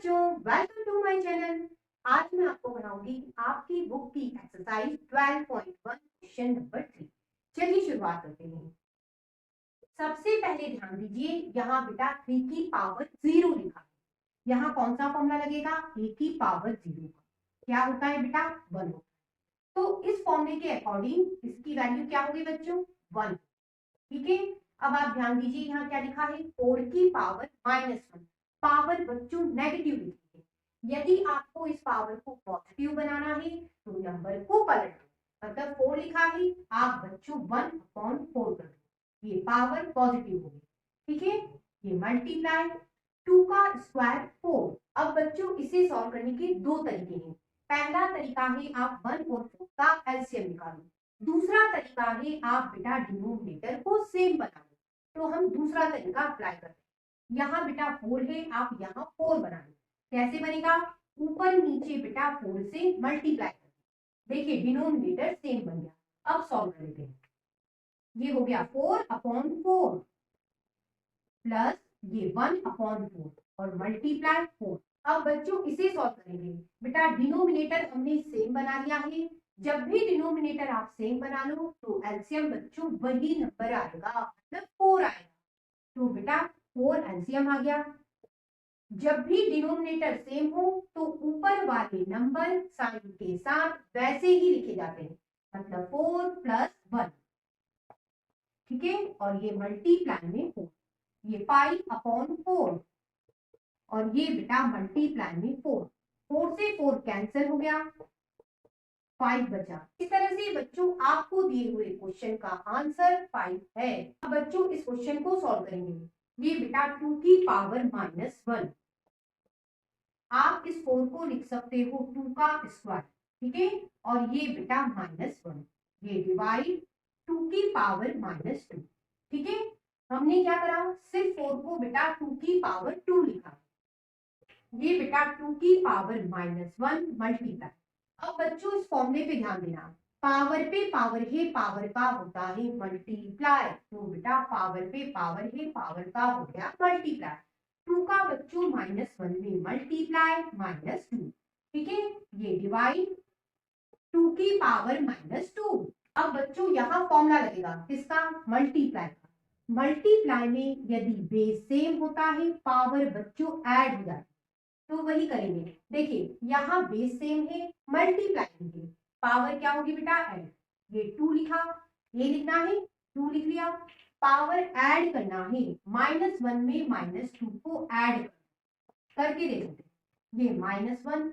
बच्चों, welcome to my channel. आज मैं आपको बनाऊंगी आपकी बुक की एक्सरसाइज 12.1 क्वेश्चन नंबर 3। चलिए शुरुआत करते हैं। सबसे पहले ध्यान दीजिए, यहाँ बेटा 3 की पावर 0 लिखा है। यहाँ कौन सा फॉर्मूला लगेगा? a की पावर 0 का क्या होता है बेटा? 1 होता है। तो इस फॉर्मूले के अकॉर्डिंग इसकी वैल्यू क्या होगी बच्चों? 1। ठीक है, अब आप ध्यान दीजिए, यहाँ क्या लिखा है? 4 की पावर -1। पावर बच्चों नेगेटिव लिखी है। यदि आपको इस पावर को पॉजिटिव बनाना है तो नंबर को पलट दो। मतलब 4 लिखा है, आप बच्चों 1/4 कर दो, ये पावर पॉजिटिव होगी। ठीक है, ये मल्टीप्लाई 2 का स्क्वायर 4। अब बच्चों इसे सॉल्व करने के दो तरीके हैं। पहला तरीका है आप 1 और 4 का एलसीएम निकालो। दूसरा तरीका है आप बेटा डिनोमिनेटर को सेम बना लो। तो हम दूसरा तरीका अप्लाई करते हैं। यहाँ बेटा 4 है, आप यहाँ 4 बना लो। कैसे बनेगा? ऊपर नीचे बेटा 4 से मल्टीप्लाई कर, देखिए डिनोमिनेटर सेम बन गया। अब सॉल्व कर लेते हैं। ये हो गया 4/4 प्लस ये 1/4 और मल्टीप्लाई 4। अब बच्चों इसे सॉल्व करेंगे। बेटा डिनोमिनेटर हमने सेम बना लिया है। जब भी डिनोमिनेटर आप सेम बना लो तो एलसीएम बच्चों वही नंबर आएगा, मतलब 4 आएगा। तो बेटा 4 एलसीएम आ गया। जब भी डिनोमिनेटर सेम हो तो ऊपर वाले नंबर साइन के साथ वैसे ही लिखे जाते हैं, मतलब 4 + 1। ठीक है, और ये मल्टीप्लाई में 4, ये 5/4 और ये बेटा मल्टीप्लाई में 4। 4 से 4 कैंसिल हो गया, 5 बचा। इस तरह से बच्चों आपको दिए हुए क्वेश्चन का आंसर 5 है। अब बच्चों इस क्वेश्चन को सॉल्व करेंगे। ये बेटा 2 की पावर -1। आप इस 4 को लिख सकते हो 2 का स्क्वायर। ठीक है, और ये बेटा -1, ये डिवाइड 2 की पावर -2। ठीक है, हमने क्या करा? सिर्फ 4 को बेटा 2 की पावर 2 लिखा। ये बेटा 2 की पावर -1 मल्टीप्लाई। अब बच्चों इस फॉर्मूले पे ध्यान देना, पावर पे पावर है, पावर का होता है मल्टीप्लाई। तो बेटा पावर पे पावर है, पावर का हो गया मल्टीप्लाई। 2 का बच्चों -1 में मल्टीप्लाई -2। ठीक है, ये डिवाइड 2 की पावर -2। अब बच्चों यहाँ फॉर्मूला लगेगा किसका? मल्टीप्लाई का। मल्टीप्लाई में यदि बेस सेम होता है, पावर बच्चों ऐड हो जाती है। तो वही करेंगे। देखिए यहाँ बेस सेम है, मल्टीप्लाई है, पावर क्या होगी बेटा? ऐड। ये 2 लिखा, ये लिखना है 2 लिख लिया। पावर ऐड करना है, -1 में -2 को ऐड करके दे देते। ये -1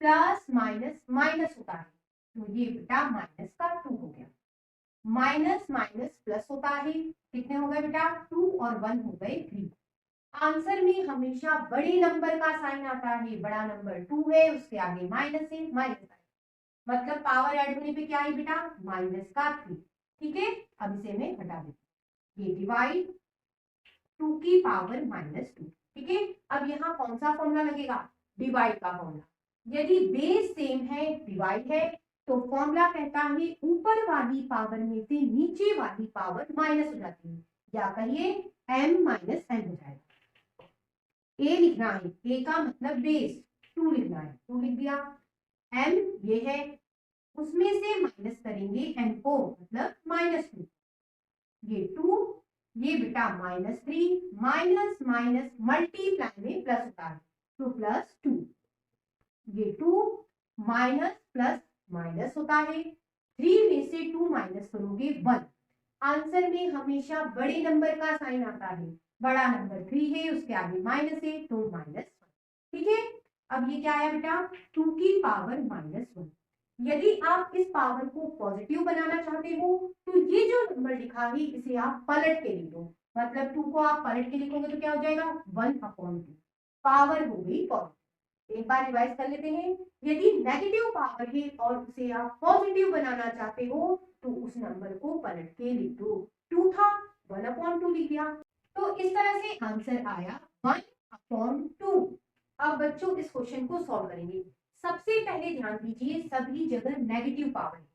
प्लस माइनस माइनस होता है, तो ये बेटा माइनस का 2 हो गया। माइनस माइनस प्लस होता है, कितने हो गए बेटा? 2 और 1 हो गए 3। आंसर में हमेशा बड़े नंबर का साइन आता है। बड़ा नंबर 2 है, उसके आगे माइनस है, माइनस का, मतलब पावर ऐड होने पे क्या है बेटा? -3। ठीक है, अब इसे मैं हटा देती हूँ। ये डिवाइड 2 की पावर -2। ठीक है, अब यहाँ कौन सा फॉर्मूला लगेगा? डिवाइड का फॉर्मूला। यदि बेस सेम है, डिवाइड है, तो फॉर्मूला कहता है ऊपर वाली पावर में से नीचे वाली पावर माइनस हो जाती है, या कहिए m - n हो जाएगा। ए लिखना है, ए का मतलब बेस, 2 लिखना है, 2 लिख दिया। m ये है, उसमें से माइनस करेंगे n को, मतलब -2। ये 2, ये बेटा -3, माइनस माइनस मल्टीप्लाई में प्लस होता है, तो +2। ये 2 माइनस प्लस माइनस होता है, 3 में से 2 माइनस करोगे 1। आंसर में हमेशा बड़े नंबर का साइन आता है। बड़ा नंबर 3 है, उसके आगे माइनस है, तो -1। ठीक है, अब ये क्या आया बेटा? 2 की पावर -1। यदि आप इस पावर को पॉजिटिव बनाना चाहते हो तो ये जो नंबर लिखा है इसे आप पलट के लिखो। मतलब 2 को आप पलट के लिखोगे तो क्या हो जाएगा? 1/2। पावर हो गई पॉजिटिव। एक बार रिवाइज कर लेते हैं। यदि नेगेटिव पावर है और उसे आप पॉजिटिव बनाना चाहते हो तो उस नंबर को पलट के लिख दो। 2 था, 1/2 लिख दिया। तो इस तरह से आंसर आया 1/2। अब बच्चों इस क्वेश्चन को सॉल्व करेंगे। सबसे पहले ध्यान दीजिए, सभी जगह नेगेटिव पावर है।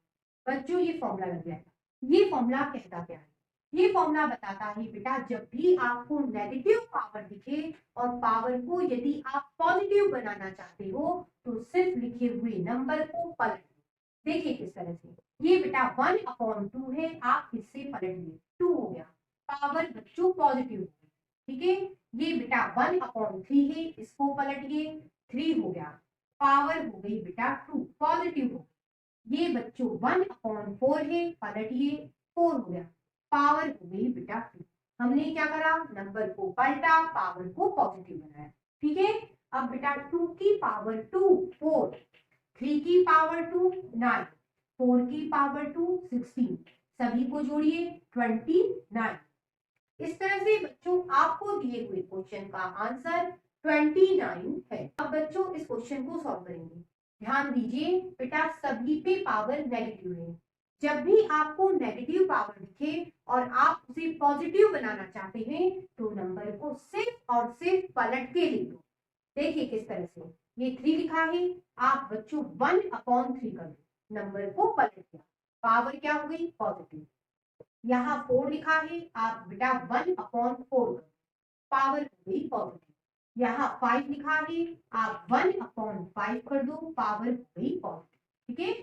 बच्चों ये फॉर्मूला लग जाएगा। ये फॉर्मूला कहता क्या है? ये फॉर्मूला बताता है बेटा जब भी आपको नेगेटिव पावर दिखे और पावर को यदि आप पॉजिटिव बनाना चाहते हो तो सिर्फ लिखे हुए नंबर को पलट दो। देखिए किस तरह से, ये बेटा 1/2 है, आप इससे पलट दिए 2 हो गया, पावर बच्चों पॉजिटिव हो गई, ठीक है। ये बेटा 1/3 है, इसको पलटिए 3 हो गया, पावर हो गई बेटा 2 पॉजिटिव हो गई। ये बच्चों 1/4 है, पलटिए 4 हो गया, पावर हो गई बेटा 2। हमने क्या करा, नंबर को पलटा, पावर को पॉजिटिव बनाया, ठीक है। अब बेटा 2 की पावर 2 4, 3 की पावर 2 9, 4 की पावर 2 16, सभी को जोड़िए 29। इस तरह से बच्चों आपको दिए हुए क्वेश्चन का आंसर 29 है। अब बच्चों इस क्वेश्चन को सॉल्व करेंगे। ध्यान दीजिए बेटा सभी पे पावर नेगेटिव है, जब भी आपको नेगेटिव पावर दिखे और आप उसे पॉजिटिव बनाना चाहते हैं तो नंबर को सिर्फ और सिर्फ पलट के लिख दो। देखिए किस तरह से, ये 3 लिखा है, आप बच्चों 1/3 कर दो, नंबर को पलट दिया, पावर क्या हो गई पॉजिटिव। यहाँ 4 लिखा है, आप बेटा 1/4 कर, पावर हो गई पॉजिटिव। यहाँ 5 लिखा है, आप 1/5 कर दो, पावर हो गई पॉजिटिव, ठीक है।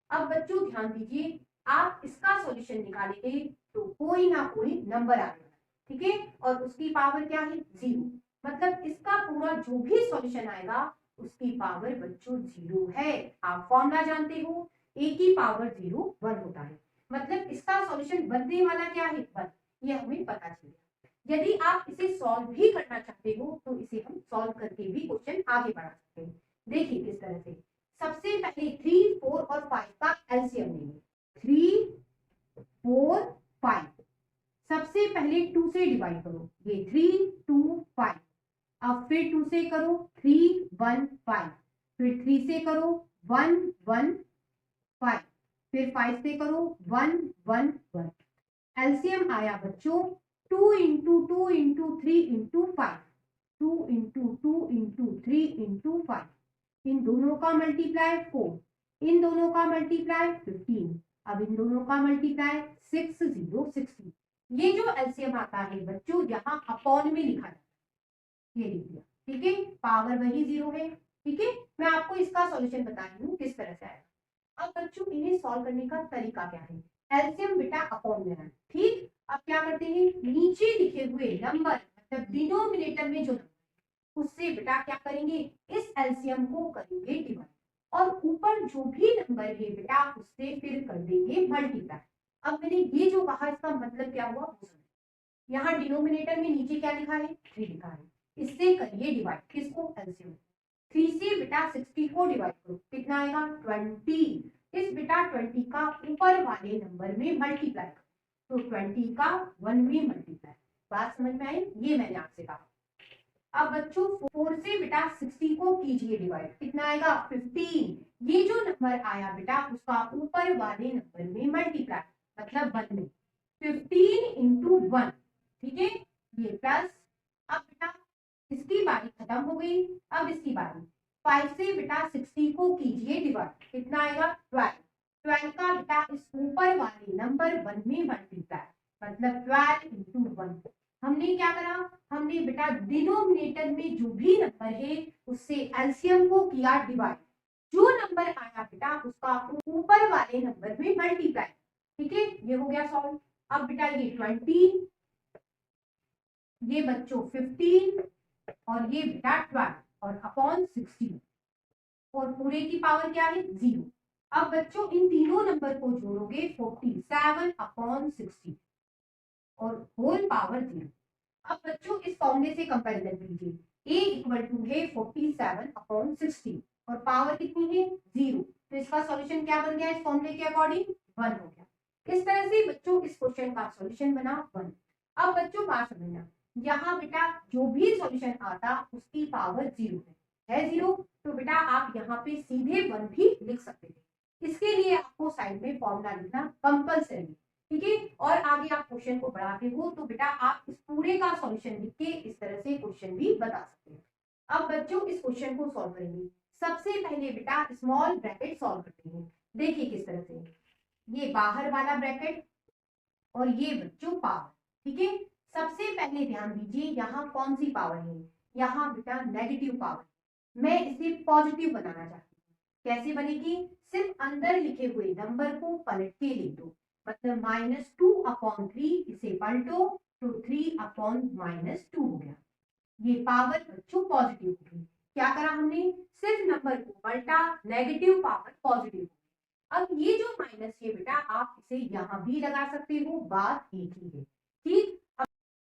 अब बच्चों ध्यान दीजिए, आप इसका सॉल्यूशन निकालेंगे तो कोई ना कोई नंबर आएगा, ठीक है, और उसकी पावर क्या है 0, मतलब इसका पूरा जो भी सॉल्यूशन आएगा उसकी पावर बच्चों 0 है। आप फॉर्मूला जानते हो, a की पावर 0 1 होता है, मतलब इसका सॉल्यूशन बनने वाला क्या है 1, ये हमें पता चलेगा। यदि आप इसे सॉल्व भी करना चाहते हो तो इसे हम सॉल्व करके भी क्वेश्चन आगे बढ़ा सकते हैं। देखिए किस तरह से, सबसे पहले 3 4 और 5 का एलसीएम लेंगे, 3 4 5, सबसे पहले 2 से डिवाइड करो, ये 3 2 5, अब फिर 2 से करो 3 1 5, फिर 3 से करो 1 1 5, फिर 5 से करो 1 1 1। एलसीएम आया बच्चों 2 into 2 into 3 into 5, 2 into 2 into 3 into 5, इन दोनों का मल्टीप्लाई 4, इन दोनों का मल्टीप्लाई 15, अब इन दोनों का मल्टीप्लाई 6 0 60। ये जो एलसीएम आता है बच्चों यहाँ अपॉन में लिखा जाता है, ये लिख दिया, ठीक है, पावर वही 0 है, ठीक है। मैं आपको इसका सॉल्यूशन बता रही हूँ किस तरह से आएगा। अब बच्चों इन्हें सॉल्व करने का तरीका क्या है, एलसीएम बेटा अपॉन में है, ठीक। अब क्या करते हैं, नीचे लिखे हुए नंबर मतलब डिनोमिनेटर में जो उससे बेटा क्या करेंगे, इस एलसीएम को करेंगे डिवाइड, और ऊपर जो भी नंबर है बेटा उससे फिर कर देंगे मल्टीप्लाई। अब मैंने ये जो कहा इसका मतलब क्या हुआ, यहाँ डिनोमिनेटर में नीचे क्या लिखा है 3 लिखा है, इससे करिए डिवाइड, किसको एलसीएम, 3 से बेटा 60 को डिवाइड करो, कितना आएगा 20, इस बेटा 20 का ऊपर वाले नंबर में मल्टीप्लाई करो, तो 20 का 1 में मल्टीप्लाई। बात समझ में आई, ये मैंने आपसे कहा। अब बच्चों 4 से बेटा 60 को कीजिए डिवाइड, कितना आएगा 15, ये जो नंबर आया बेटा उसका ऊपर वाले नंबर में मल्टीप्लाई, मतलब 1 में 15 इंटू 1, ठीक है, ये प्लस। अब बेटा इसकी बारी खत्म हो गई, अब इसकी बारी 5 से बेटा 60 को कीजिए डिवाइड, कितना आएगा 12, 12 का बेटा इस ऊपर वाले नंबर 1 में मल्टीप्लाई, मतलब 12 इंटू 1। हमने क्या करा, हमने बेटा डिनोमिनेटर में जो भी नंबर है उससे एलसीएम को किया डिवाइड, जो नंबर आया बेटा उसका ऊपर वाले नंबर में मल्टीप्लाई, ठीक है, ये हो गया सॉल्व। अब बेटा ये 20, ये बच्चों 15 और ये बेटा 12 और अपॉन 16, और पूरे की पावर क्या है 0। अब बच्चों इन तीनों नंबर को जोड़ोगे 47 अपॉन 60 और होल पावर 0। अब बच्चों इस फॉर्मूले से कंपैरिजन कीजिए, a इक्वल टू है 47 अपॉन 60 और पावर कितनी है 0, तो इसका सॉल्यूशन क्या बन गया इस फॉर्मूले के अकॉर्डिंग 1 हो गया। इस तरह से बच्चों इस क्वेश्चन का सॉल्यूशन बना 1। अब बच्चों बात समझना, यहाँ बेटा जो भी सॉल्यूशन आता उसकी पावर 0 है 0, तो बेटा आप यहाँ पे सीधे 1 भी लिख सकते थे। इसके लिए आपको साइड में फॉर्मूला लिखना कंपल्सरी, ठीक है। और आगे आप क्वेश्चन को बढ़ाते हो तो बेटा आप इस पूरे का सॉल्यूशन लिख के इस तरह से क्वेश्चन भी बता सकते हैं। अब बच्चों इस क्वेश्चन को सॉल्व करेंगे, सबसे पहले बेटा स्मॉल ब्रैकेट सॉल्व करते हैं। देखिए किस तरह से, ये बाहर वाला ब्रैकेट और ये बच्चों पावर। ठीक है, सबसे पहले ध्यान दीजिए यहाँ कौन सी पावर है, यहाँ बेटा नेगेटिव पावर। मैं इसे पॉजिटिव बनाना चाहती हूँ, कैसे बनेगी, सिर्फ अंदर लिखे हुए नंबर को पलट के लिख दो, मतलब -2/3 इसे पलटो तो 3/-2 हो गया। ये पावर बच्चों पॉजिटिव होगी। क्या करा हमने, सिर्फ नंबर को पलटा, नेगेटिव पावर पॉजिटिव। अब ये जो माइनस है बेटा आप इसे यहाँ भी लगा सकते हो, बात एक ही है। ठीक,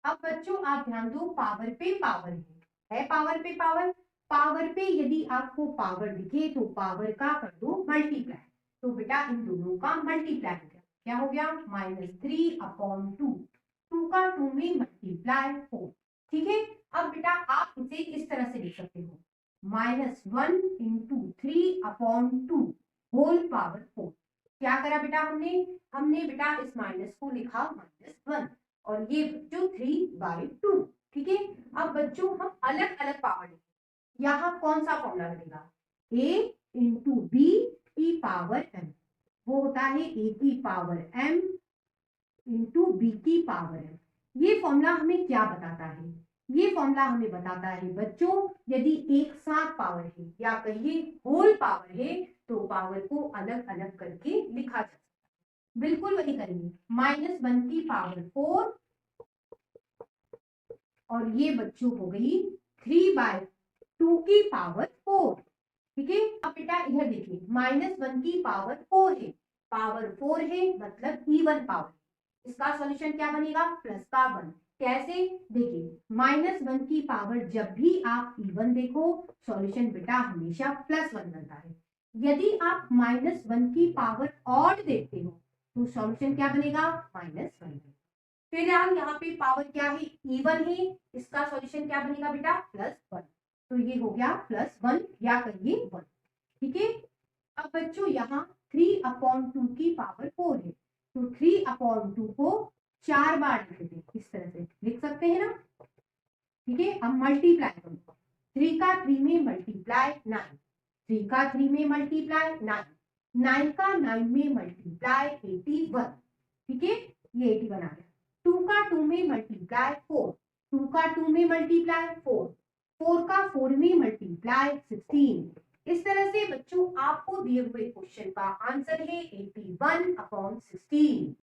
अब बच्चों आप ध्यान दो, पावर पे पावर है पावर पे पावर। पावर पे यदि आपको पावर दिखे तो पावर का कर दो मल्टीप्लाई, तो बेटा इन दोनों का मल्टीप्लाई हो गया, क्या हो गया, -3/2, 2 का 2 में मल्टीप्लाई 4। ठीक है, अब बेटा आप इसे इस तरह से लिख सकते हो, -1 × 3/2 होल पावर 4। क्या करा बेटा हमने बेटा इस माइनस को लिखा -1 और ये बच्चों 3/2। ठीक है, अब बच्चों हम अलग अलग पावर लिखें, यहाँ कौन सा फॉर्मूला लगेगा, a × b की पावर m, वो होता है a की पावर m × b की पावर m। ये फॉर्मूला हमें क्या बताता है, ये फॉर्मूला हमें बताता है बच्चों यदि एक साथ पावर है या कहिए होल पावर है तो पावर को अलग अलग करके लिखा जा सकता है। बिल्कुल वही करेंगे, -1 की पावर 4 और ये बच्चों हो गई 3/2 की पावर 4। ठीक है, अब बेटा इधर देखिए, -1 की पावर 4 है, पावर 4 है मतलब इवन पावर, इसका सॉल्यूशन क्या बनेगा, प्लस का 1। कैसे, देखिए -1 की पावर जब भी आप इवन देखो सॉल्यूशन बेटा हमेशा +1 बनता है। यदि आप -1 की पावर ऑड देखते हो तो सॉल्यूशन क्या बनेगा, -1। फिलहाल यहाँ पे पावर क्या है, इवन है, इसका सॉल्यूशन क्या बनेगा बेटा, +1। तो ये हो गया +1 या कहिए 1। ठीक है, अब बच्चों यहाँ 3/2 की पावर 4 है, तो 3/2 को 4 बार लिख देते, इस तरह से लिख सकते हैं ना। ठीक है, अब मल्टीप्लाई करो, 3 का 3 में मल्टीप्लाई 9, 3 का 3 में मल्टीप्लाई 9, 9 का 9 में मल्टीप्लाई 81। ठीक है, ये 81 आ गया। 2 का 2 में मल्टीप्लाई 4, 2 का 2 में मल्टीप्लाई 4, 4 का 4 में मल्टीप्लाई 16। इस तरह से बच्चों आपको दिए हुए क्वेश्चन का आंसर है 81/16।